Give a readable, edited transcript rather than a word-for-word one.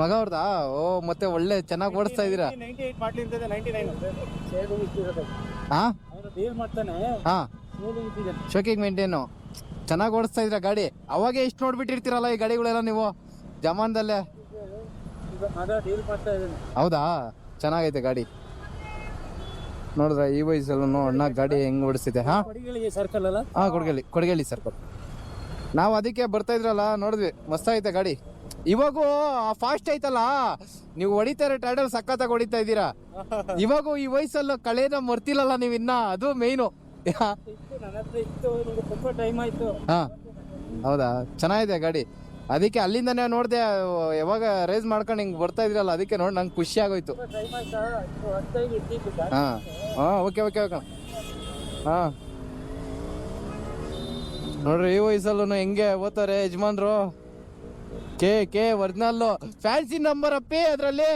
ಮಗ ಅವ್ರದಾ? ಓ, ಮತ್ತೆ ಒಳ್ಳೆ ಚೆನ್ನಾಗಿ ಓಡಿಸ್ತಾ ಇದ್ದೀರಾ. 98 ಮಾಡಲ್ ಇರ್ತದೆ, 99 ಹಾ ಅವನು ಡೀಲ್ ಮಾಡ್ತಾನೆ. ಹಾ, ಸೇವಿಂಗ್ ಇದೆ. ಶೋಕಿಂಗ್ ಮೇಂಟೈನು ಚೆನ್ನಾಗಿ ಓಡಿಸ್ತಾ ಇದ್ದೀರಾ ಗಾಡಿ. ಅವಾಗೆ ಇಷ್ಟು ನೋಡ್ಬಿಟ್ಟಿರ್ತೀರಲ್ಲ ಈ ಗಾಡಿಗಳೆಲ್ಲ ನೀವು ಜಮಾನದಲ್ಲೇ. ಈಗ ಮಗ ಡೀಲ್ ಮಾಡ್ತಾ ಇದ್ದಾನೆ. ಹೌದಾ, ಚೆನ್ನಾಗೈತೆ ಗಾಡಿ. ನೋಡಿದ್ರ ಈ ವಯಸ್ಸಲ್ಲೂ ಅಣ್ಣ ಗಾಡಿ ಹೆಂಗ್ ಓಡಿಸ್ತಿದೆ. ಹಾ, ಕೊಡಿಗಳಿಗೆ ಸರ್ಕಲ್ ಅಲ್ಲ? ಹಾ, ಕೊಡಗೇಳಿ ಸರ್ಕಲ್. ನಾವು ಅದಕ್ಕೆ ಬರ್ತಾ ಇದ್ರಲ್ಲ, ನೋಡಿದ್ವಿ, ಮಸ್ತ್ ಐತೆ ಗಾಡಿ. ಇವಾಗೂ ಫಾಸ್ಟ್ ಐತಲ್ಲ, ನೀವು ಹೊಡಿತಾ ಇರೋ ಟೈಡಲ್ ಸಖತ್ತಾಗಿ ಹೊಡಿತಾ ಇದ್ದೀರಾ. ಇವಾಗೂ ಈ ವಯಸ್ಸಲ್ಲೂ ಕಳೆನ ಮರ್ತಿಲ್ಲಲ್ಲ ನೀವು ಇನ್ನ, ಅದು ಮೇಯ್ನು. ನನ್ನ ಹತ್ರ ಇತ್ತು, ನಿಮ್ಗೆ ತುಂಬಾ ಟೈಮ್ ಆಯ್ತು. ಹಾ, ಹೌದಾ, ಚೆನ್ನಾಗಿದೆ ಗಾಡಿ. ಅದಕ್ಕೆ ಅಲ್ಲಿಂದನೇ ನೋಡಿದೆ, ಯಾವಾಗ ರೇಸ್ ಮಾಡ್ಕೊಂಡು ಹಿಂಗೆ ಬರ್ತಾ ಇದ್ರಲ್ಲ, ಅದಕ್ಕೆ ನೋಡಿ ನಂಗೆ ಖುಷಿ ಆಗೋಯ್ತು. ಟೈಮ್ ಆಯ್ತಾ? ಹೊತ್ತಾಗಿ ಇಟ್ಟಿದ್ದು. ಹಾಂ ಹಾಂ, ಓಕೆ ಹಾಂ. ನೋಡ್ರಿ ಈ ವಯಸ್ಸಲ್ಲೂ ಹೆಂಗೆ ಓದ್ತಾರೆ ಯಜಮಾನ್ರು. ಕೆ ಒರಿಜಿನಲ್ಲು ಫ್ಯಾನ್ಸಿ ನಂಬರ್ ಅಪ್ಪಿ ಅದರಲ್ಲಿ.